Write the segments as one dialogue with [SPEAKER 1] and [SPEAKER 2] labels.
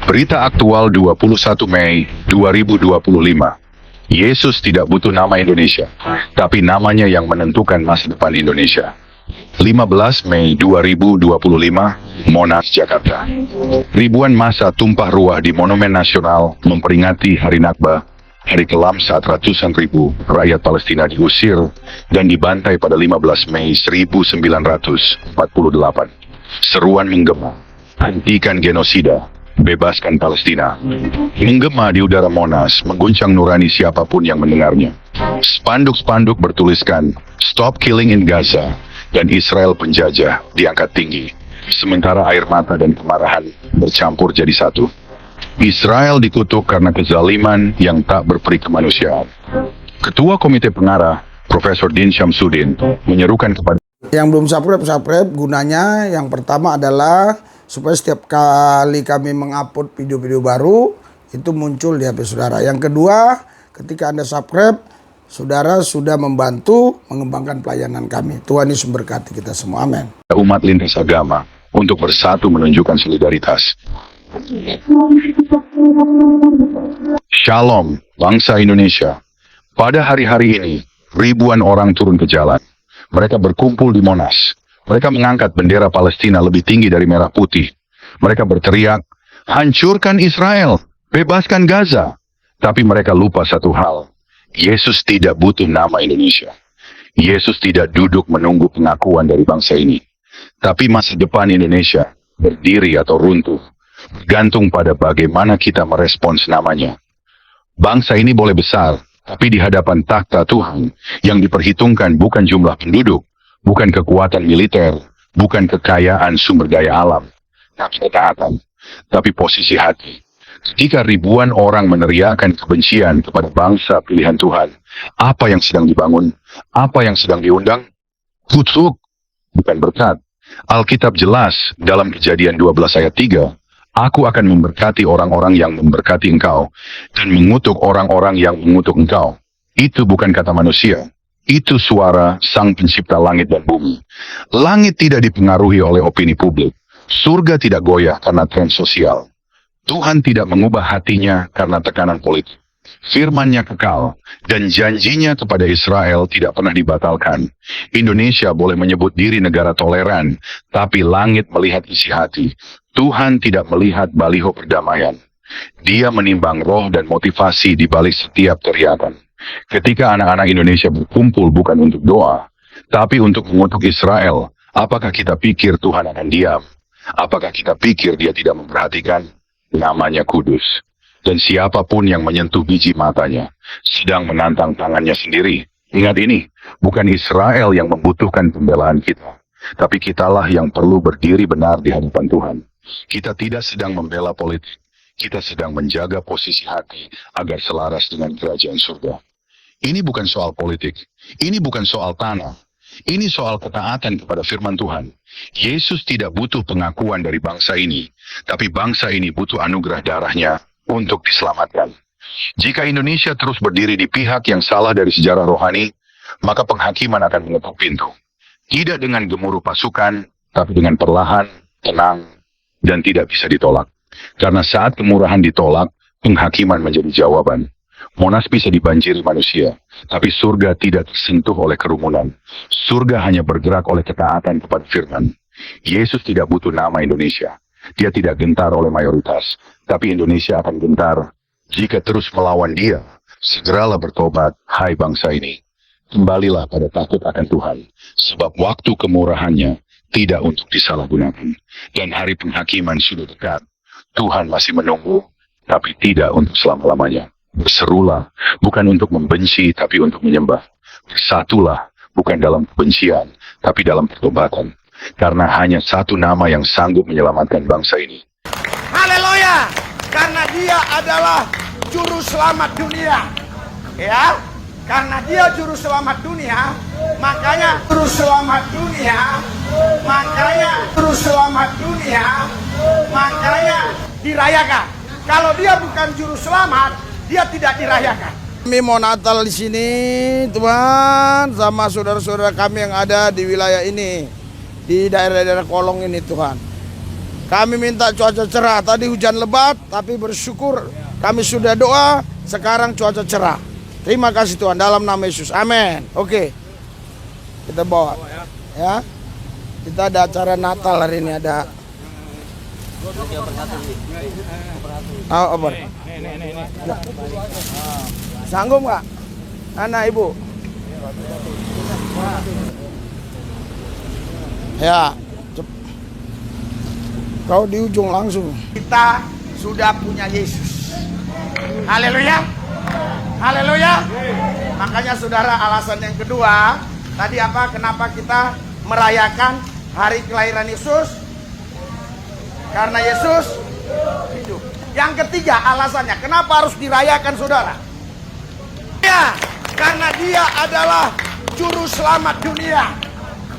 [SPEAKER 1] Berita aktual 21 Mei 2025. Yesus tidak butuh nama Indonesia, tapi namanya yang menentukan masa depan Indonesia. 15 Mei 2025, Monas, Jakarta. Ribuan massa tumpah ruah di Monumen Nasional memperingati Hari Nakba, hari kelam saat ratusan ribu rakyat Palestina diusir dan dibantai pada 15 Mei 1948. Seruan menggema, hentikan genosida, bebaskan Palestina. Menggema di udara Monas, mengguncang nurani siapapun yang mendengarnya. Spanduk-spanduk bertuliskan, "Stop killing in Gaza," dan Israel penjajah diangkat tinggi. Sementara air mata dan kemarahan bercampur jadi satu. Israel dikutuk karena kezaliman yang tak berperi kemanusiaan. Ketua Komite Pengarah, Profesor Din Syamsuddin, menyerukan kepada
[SPEAKER 2] yang belum subscribe, gunanya yang pertama adalah supaya setiap kali kami mengupload video-video baru itu muncul di HP saudara. Yang kedua, ketika Anda subscribe, saudara sudah membantu mengembangkan pelayanan kami. Tuhan Yesus memberkati kita semua. Amin.
[SPEAKER 1] umat lintas agama untuk bersatu menunjukkan solidaritas. Shalom, bangsa Indonesia. Pada hari-hari ini, ribuan orang turun ke jalan. Mereka berkumpul di Monas. Mereka mengangkat bendera Palestina lebih tinggi dari merah putih. Mereka berteriak, "Hancurkan Israel, bebaskan Gaza." Tapi mereka lupa satu hal. Yesus tidak butuh nama Indonesia. Yesus tidak duduk menunggu pengakuan dari bangsa ini. Tapi masa depan Indonesia, berdiri atau runtuh, bergantung pada bagaimana kita merespons namanya. Bangsa ini boleh besar, tapi di hadapan takhta Tuhan, yang diperhitungkan bukan jumlah penduduk, bukan kekuatan militer, bukan kekayaan sumber daya alam, tapi ketaatan, tapi posisi hati. Ketika ribuan orang meneriakkan kebencian kepada bangsa pilihan Tuhan, apa yang sedang dibangun? Apa yang sedang diundang? Kutuk, bukan berkat. Alkitab jelas dalam Kejadian 12 ayat 3, "Aku akan memberkati orang-orang yang memberkati engkau, dan mengutuk orang-orang yang mengutuk engkau." Itu bukan kata manusia. Itu suara Sang Pencipta langit dan bumi. Langit tidak dipengaruhi oleh opini publik. Surga tidak goyah karena tren sosial. Tuhan tidak mengubah hatinya karena tekanan politik. Firman-Nya kekal, dan janjinya kepada Israel tidak pernah dibatalkan. Indonesia boleh menyebut diri negara toleran, tapi langit melihat isi hati. Tuhan tidak melihat baliho perdamaian. Dia menimbang roh dan motivasi di balik setiap teriakan. Ketika anak-anak Indonesia berkumpul bukan untuk doa, tapi untuk mengutuk Israel, apakah kita pikir Tuhan akan diam? Apakah kita pikir Dia tidak memperhatikan? Namanya kudus. Dan siapapun yang menyentuh biji matanya, sedang menantang tangannya sendiri. Ingat ini, bukan Israel yang membutuhkan pembelaan kita, tapi kitalah yang perlu berdiri benar di hadapan Tuhan. Kita tidak sedang membela politik, kita sedang menjaga posisi hati agar selaras dengan kerajaan surga. Ini bukan soal politik, ini bukan soal tanah, ini soal ketaatan kepada firman Tuhan. Yesus tidak butuh pengakuan dari bangsa ini, tapi bangsa ini butuh anugerah darahnya untuk diselamatkan. Jika Indonesia terus berdiri di pihak yang salah dari sejarah rohani, maka penghakiman akan mengetuk pintu. Tidak dengan gemuruh pasukan, tapi dengan perlahan, tenang, dan tidak bisa ditolak. Karena saat kemurahan ditolak, penghakiman menjadi jawaban. Monas bisa dibanjiri manusia, tapi surga tidak tersentuh oleh kerumunan. Surga hanya bergerak oleh ketaatan kepada firman. Yesus tidak butuh nama Indonesia. Dia tidak gentar oleh mayoritas, tapi Indonesia akan gentar jika terus melawan Dia. Segeralah bertobat, hai bangsa ini. Kembalilah pada takut akan Tuhan, sebab waktu kemurahannya tidak untuk disalahgunakan. Dan hari penghakiman sudah dekat. Tuhan masih menunggu, tapi tidak untuk selama-lamanya. Berserulah, bukan untuk membenci, tapi untuk menyembah. Bersatulah, bukan dalam kebencian, tapi dalam pertobatan. Karena hanya satu nama yang sanggup menyelamatkan bangsa ini.
[SPEAKER 3] Haleluya! Karena Dia adalah juru selamat dunia. Ya, karena Dia juru selamat dunia, makanya juru selamat dunia, makanya dirayakan. Kalau Dia bukan juru selamat, Dia tidak dirayakan.
[SPEAKER 2] Kami mau Natal di sini, Tuhan, sama saudara-saudara kami yang ada di wilayah ini, di daerah-daerah kolong ini, Tuhan. Kami minta cuaca cerah. Tadi hujan lebat, tapi bersyukur kami sudah doa, sekarang cuaca cerah. Terima kasih Tuhan, dalam nama Yesus. Amin. Oke. Kita bawa. Ya. Kita ada acara Natal hari ini, ada. Oh, apa? Sanggup nggak? Anak ibu. Ya. Kau di ujung langsung.
[SPEAKER 3] Kita sudah punya Yesus. Haleluya. Haleluya. Makanya saudara, alasan yang kedua tadi apa? Kenapa kita merayakan hari kelahiran Yesus? Karena Yesus hidup. Yang ketiga alasannya, kenapa harus dirayakan saudara? Ya, karena dia adalah juru selamat dunia.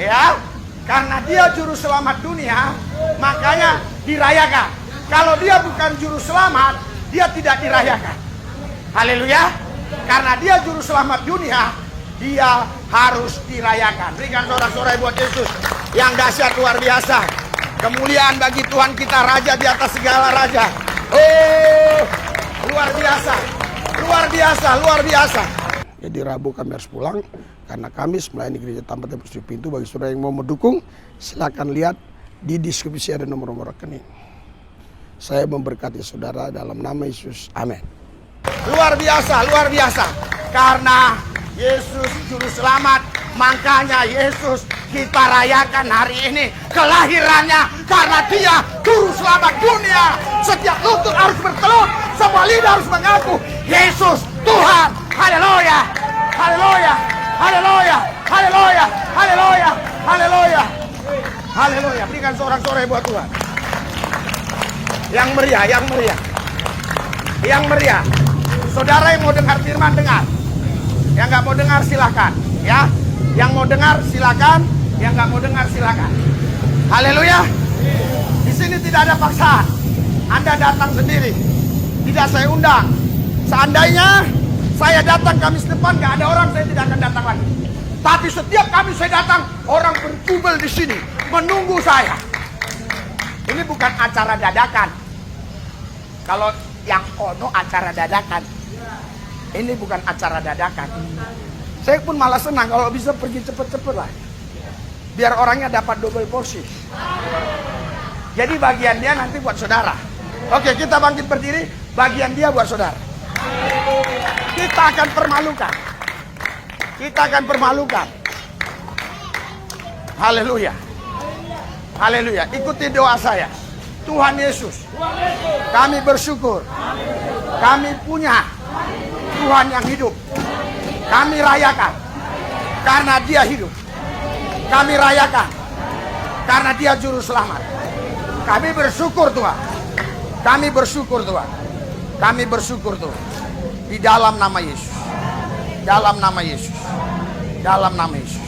[SPEAKER 3] Ya, karena dia juru selamat dunia, makanya dirayakan. Kalau dia bukan juru selamat, dia tidak dirayakan. Haleluya. Karena dia juru selamat dunia, dia harus dirayakan. Berikan sorak-sorai buat Yesus yang dahsyat, luar biasa. Kemuliaan bagi Tuhan kita, Raja di atas segala raja. Oh, luar biasa. Luar biasa, luar biasa.
[SPEAKER 2] Jadi Rabu kami harus pulang karena Kamis melayani gereja tanpa tembus di pintu. Bagi saudara yang mau mendukung, silakan lihat di deskripsi ada nomor-nomor rekening. Saya memberkati saudara dalam nama Yesus. Amin.
[SPEAKER 3] Luar biasa, luar biasa. Karena Yesus juru selamat, makanya Yesus kita rayakan hari ini kelahirannya. Karena dia juru selamat dunia. Setiap lutut harus bertelut, semua lidah harus mengaku Yesus Tuhan. Haleluya, haleluya, haleluya, haleluya, haleluya, haleluya, haleluya. Berikan sorak-sorai buat Tuhan. Yang meriah, yang meriah, yang meriah. Saudara yang mau dengar firman, dengar. Yang nggak mau dengar silakan, ya. Yang mau dengar silakan, yang nggak mau dengar silakan. Haleluya. Di sini tidak ada paksaan. Anda datang sendiri, tidak saya undang. Seandainya saya datang Kamis depan, nggak ada orang, saya tidak akan datang lagi. Tapi setiap Kamis saya datang, orang berkumpul di sini menunggu saya. Ini bukan acara dadakan. Kalau yang ono acara dadakan, ini bukan acara dadakan. Saya pun malah senang kalau bisa pergi cepet-cepet lah, biar orangnya dapat double porsi. Jadi bagian dia nanti buat saudara. Oke, kita bangkit berdiri. Bagian dia buat saudara. Kita akan permalukan. Kita akan permalukan. Haleluya. Haleluya. Ikuti doa saya. Tuhan Yesus, kami bersyukur. Kami punya Tuhan yang hidup. Kami rayakan karena dia hidup. Kami rayakan karena dia juru selamat. Kami bersyukur Tuhan. Kami bersyukur Tuhan. Kami bersyukur Tuhan. Di dalam nama Yesus. Dalam nama Yesus. Dalam nama Yesus.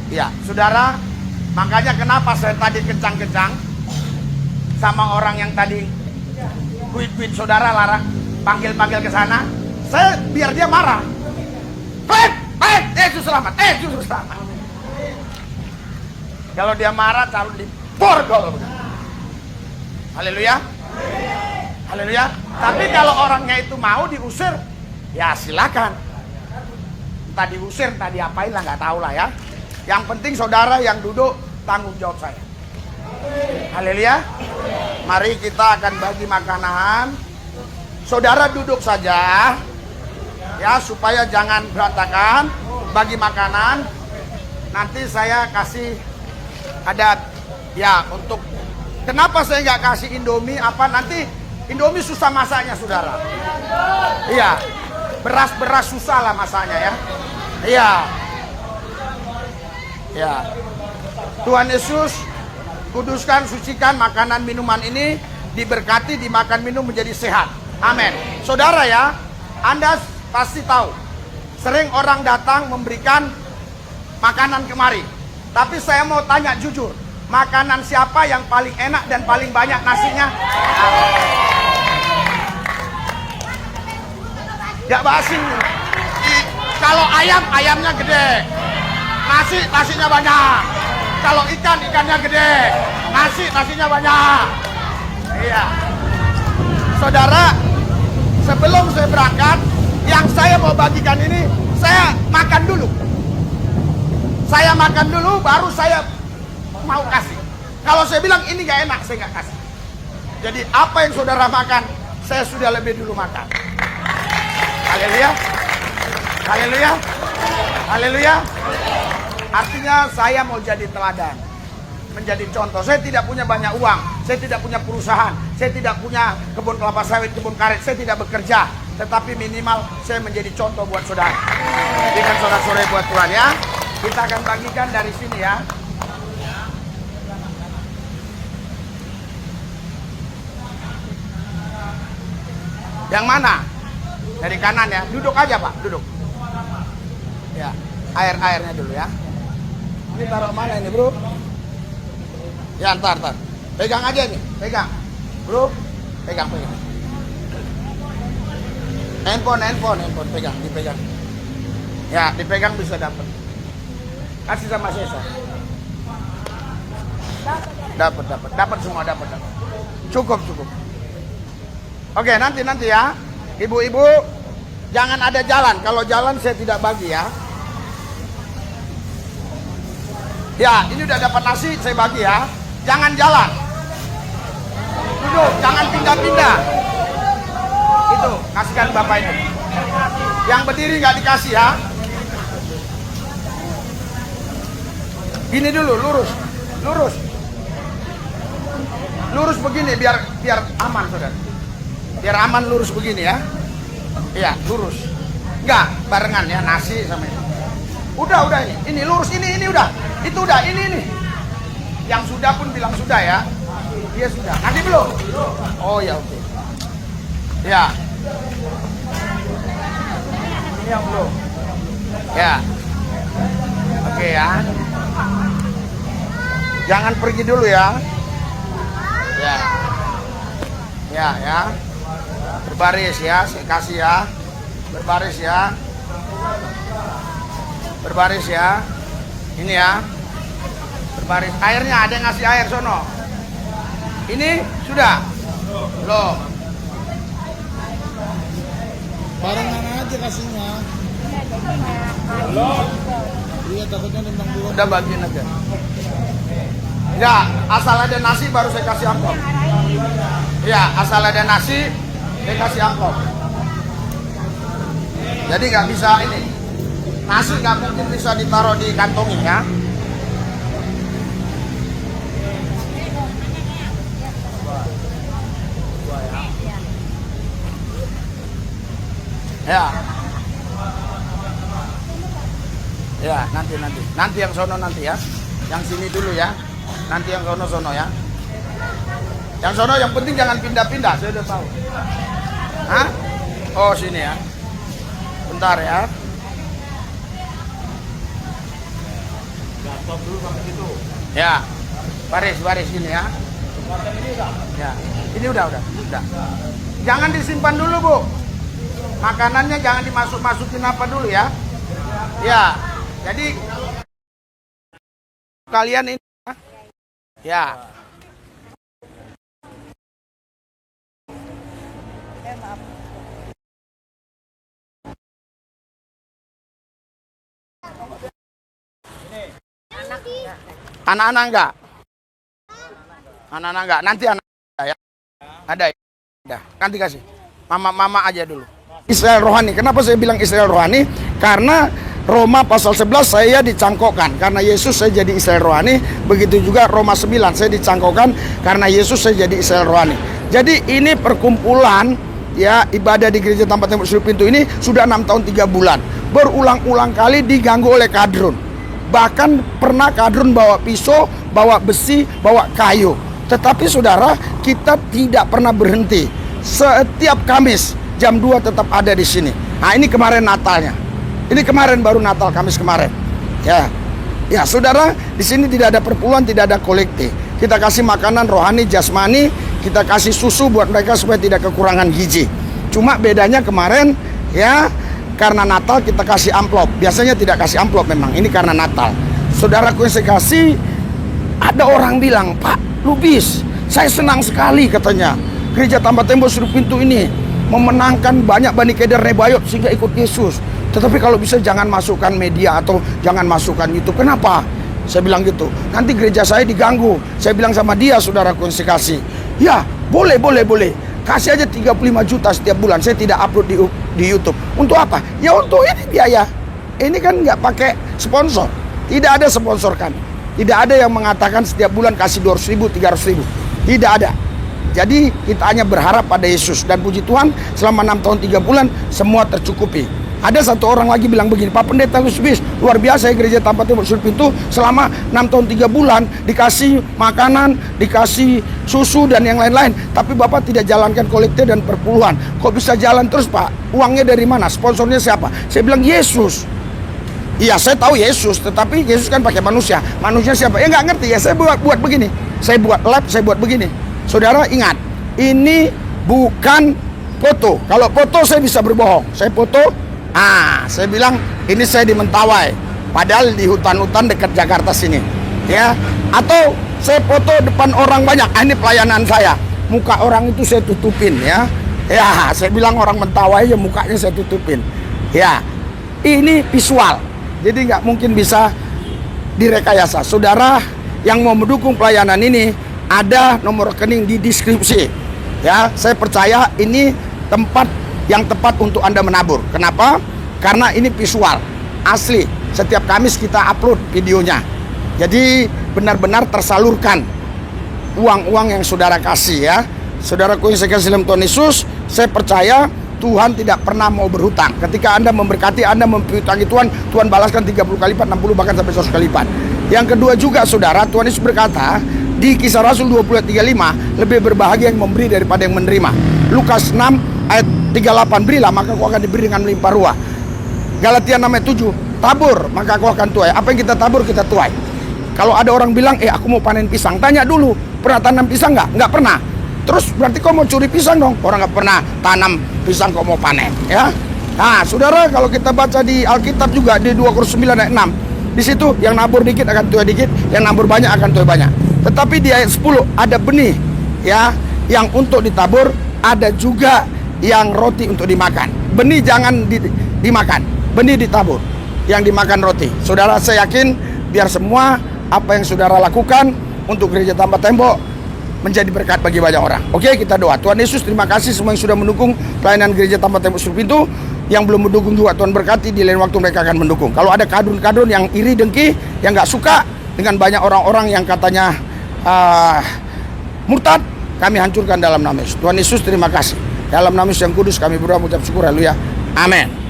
[SPEAKER 3] Ya, saudara, makanya kenapa saya tadi kencang-kencang sama orang yang tadi kuit-kuit saudara larang panggil-panggil ke sana. Saya biar dia marah. Yesus selamat, Yesus selamat. Kalau dia marah, taruh di borgol. Haleluya. Haleluya. Tapi kalau orangnya itu mau diusir, ya silakan. Entah diusir, entah diapain lah, nggak tahu lah ya. Yang penting saudara yang duduk tanggung jawab saya. Haleluya. Mari kita akan bagi makanan. Saudara duduk saja, ya, supaya jangan berantakan. Bagi makanan. Nanti saya kasih ada, ya, untuk. Kenapa saya nggak kasih Indomie? Apa nanti Indomie susah masaknya, saudara? Iya, beras susah lah masaknya, ya. Iya, ya. Tuhan Yesus kuduskan, sucikan makanan minuman ini, diberkati, dimakan minum menjadi sehat. Amin. Saudara ya, Anda pasti tahu, sering orang datang memberikan makanan kemari. Tapi saya mau tanya jujur, makanan siapa yang paling enak dan paling banyak nasinya? Gak basi. Kalau ayam, ayamnya gede. Nasinya banyak. Kalau ikan, ikannya gede. Nasinya banyak. Iya. Saudara, sebelum saya berangkat, yang saya mau bagikan ini, saya makan dulu. Saya makan dulu, baru saya mau kasih. Kalau saya bilang ini gak enak, saya gak kasih. Jadi apa yang saudara makan, saya sudah lebih dulu makan. Haleluya. Haleluya. Haleluya. Artinya saya mau jadi teladan, menjadi contoh. Saya tidak punya banyak uang, saya tidak punya perusahaan, saya tidak punya kebun kelapa sawit, kebun karet, saya tidak bekerja. Tetapi minimal saya menjadi contoh buat saudara. Berikan sorak-sorai buat Tuhan ya. Kita akan bagikan dari sini ya. Yang mana? Dari kanan ya. Duduk aja Pak, duduk. Ya, airnya dulu ya. Ini taruh mana ini bro? Ya ntar. Pegang aja nih, pegang. Bro, pegang. Handphone, pegang, dipegang. Ya, dipegang bisa dapat. Kasih sama Sesa. Dapat semua, dapat. Cukup. Oke, nanti ya. Ibu-ibu, jangan ada jalan. Kalau jalan saya tidak bagi ya. Ya, ini udah dapat nasi, saya bagi ya. Jangan jalan. Duduk, jangan pindah-pindah. Itu, kasihkan Bapak ini. Yang berdiri nggak dikasih ya. Gini dulu, lurus. Lurus begini biar aman saudara. Biar aman lurus begini ya. Iya, lurus. Enggak, barengan ya, nasi sama ini. Udah ini. Ini lurus, ini udah. Itu udah, ini. Yang sudah pun bilang sudah ya. Dia sudah. Nanti belum? Oh ya, oke. Ya. Ini yang belum. Ya. Oke ya. Jangan pergi dulu ya. Ya. Berbaris ya, saya kasih ya. Berbaris ya. Ini ya. Berbaris. Airnya ada yang ngasih air sono. Ini sudah. Loh.
[SPEAKER 2] Barengan aja kasihnya. Loh. Iya, takutnya nembang dua.
[SPEAKER 3] Udah bagiin aja. Enggak, asal ada nasi baru saya kasih amplop. Ya, asal ada nasi saya kasih amplop. Jadi nggak bisa ini. Nasi nggak mungkin bisa ditaruh di kantongnya ya. Ya, nanti yang sono nanti ya. Yang sini dulu ya. Nanti yang sono ya. Yang sono yang penting jangan pindah-pindah, saya udah tahu. Hah? Oh, sini ya. Bentar ya. Stop dulu sampai situ. Ya. Baris gini ya. Ya. Ini udah. Jangan disimpan dulu, Bu. Makanannya jangan dimasukin apa dulu ya. Ya. Jadi kalian ini ya. Anak-anak enggak? Anak-anak enggak? Nanti anak ya. Ada ya? Udah, nanti kasih. Mama aja dulu. Israel rohani. Kenapa saya bilang Israel rohani? Karena Roma pasal 11 saya dicangkokkan. Karena Yesus saya jadi Israel rohani. Begitu juga Roma 9 saya dicangkokkan. Karena Yesus saya jadi Israel rohani. Jadi ini perkumpulan ya ibadah di gereja tempat tembok sudut pintu ini sudah 6 tahun 3 bulan. Berulang-ulang kali diganggu oleh kadrun. Bahkan pernah kadrun bawa pisau, bawa besi, bawa kayu. Tetapi saudara, kita tidak pernah berhenti. Setiap Kamis jam 2 tetap ada di sini. Nah, ini kemarin Natalnya. Ini kemarin baru Natal, Kamis kemarin. Ya saudara, di sini tidak ada perpuluhan, tidak ada kolektif. Kita kasih makanan rohani, jasmani, kita kasih susu buat mereka supaya tidak kekurangan gizi. Cuma bedanya kemarin ya, karena Natal kita kasih amplop. Biasanya tidak kasih amplop memang. Ini karena Natal. Saudaraku yang saya kasih, ada orang bilang, Pak,
[SPEAKER 2] Lubis, saya senang sekali katanya. Gereja Tanpa Tembok Sudut Pintu ini memenangkan banyak Bani Keder Nebayot sehingga ikut Yesus. Tetapi kalau bisa jangan masukkan media atau jangan masukkan YouTube. Kenapa? Saya bilang gitu. Nanti gereja saya diganggu. Saya bilang sama dia, saudaraku yang saya kasih. Ya, boleh. Kasih aja 35 juta setiap bulan. Saya tidak upload di YouTube. Untuk apa? Ya untuk ini biaya. Ini kan nggak pakai sponsor. Tidak ada sponsor kami. Tidak ada yang mengatakan setiap bulan kasih 200 ribu, 300 ribu. Tidak ada. Jadi kita hanya berharap pada Yesus. Dan puji Tuhan selama 6 tahun 3 bulan semua tercukupi. Ada satu orang lagi bilang begini, Pak Pendeta Lusbis, luar biasa ya Gereja Tanpa Tembok Sudut Pintu selama 6 tahun 3 bulan dikasih makanan, dikasih susu dan yang lain-lain. Tapi Bapak tidak jalankan kolekte dan perpuluhan. Kok bisa jalan terus Pak? Uangnya dari mana? Sponsornya siapa? Saya bilang Yesus. Iya saya tahu Yesus, tetapi Yesus kan pakai manusia. Manusia siapa? Ya nggak ngerti ya, saya buat begini. Saya buat lab, saya buat begini. Saudara ingat, ini bukan foto. Kalau foto saya bisa berbohong. Saya foto, saya bilang ini saya di Mentawai, padahal di hutan-hutan dekat Jakarta sini, ya. Atau saya foto depan orang banyak, ini pelayanan saya. Muka orang itu saya tutupin, ya. Ya, saya bilang orang Mentawai ya mukanya saya tutupin. Ya, ini visual, jadi nggak mungkin bisa direkayasa. Saudara yang mau mendukung pelayanan ini, ada nomor rekening di deskripsi. Ya, saya percaya ini tempat yang tepat untuk Anda menabur. Kenapa? Karena ini visual, asli. Setiap Kamis kita upload videonya. Jadi benar-benar tersalurkan uang-uang yang saudara kasih ya. Saudaraku yang saya kasih dalam Tuhan Yesus, saya percaya Tuhan tidak pernah mau berhutang. Ketika Anda memberkati, Anda mempiutangi Tuhan, Tuhan balaskan 30 kali lipat, 60 bahkan sampai 100 kali lipat. Yang kedua juga saudara, Tuhan Yesus berkata di Kisah Rasul 20:35, lebih berbahagia yang memberi daripada yang menerima. Lukas 6 ayat 38, berilah maka kau akan diberi dengan melimpah ruah. Galatia 6 ayat 7, tabur maka kau akan tuai. Apa yang kita tabur kita tuai. Kalau ada orang bilang, aku mau panen pisang, tanya dulu, pernah tanam pisang nggak? Nggak pernah. Terus berarti kau mau curi pisang dong? Orang nggak pernah tanam pisang kau mau panen, ya. Nah, saudara, kalau kita baca di Alkitab juga di 2 Korintus 9 ayat 6, di situ yang nabur dikit akan tuai dikit, yang nabur banyak akan tuai banyak. Tetapi di ayat 10 ada benih, ya, yang untuk ditabur, ada juga yang roti untuk dimakan. Benih jangan dimakan, benih ditabur, yang dimakan roti. Saudara, saya yakin biar semua apa yang saudara lakukan untuk Gereja Tanpa Tembok menjadi berkat bagi banyak orang. Oke, kita doa. Tuhan Yesus, terima kasih semua yang sudah mendukung pelayanan Gereja Tanpa Tembok Sudut Pintu. Yang belum mendukung juga Tuhan berkati, di lain waktu mereka akan mendukung. Kalau ada kadrun-kadrun yang iri dengki, yang gak suka dengan banyak orang-orang yang katanya murtad, kami hancurkan dalam nama Yesus. Tuhan Yesus, terima kasih. Dalam nama Yesus yang kudus kami berdoa mengucap syukur, haleluya. Amin.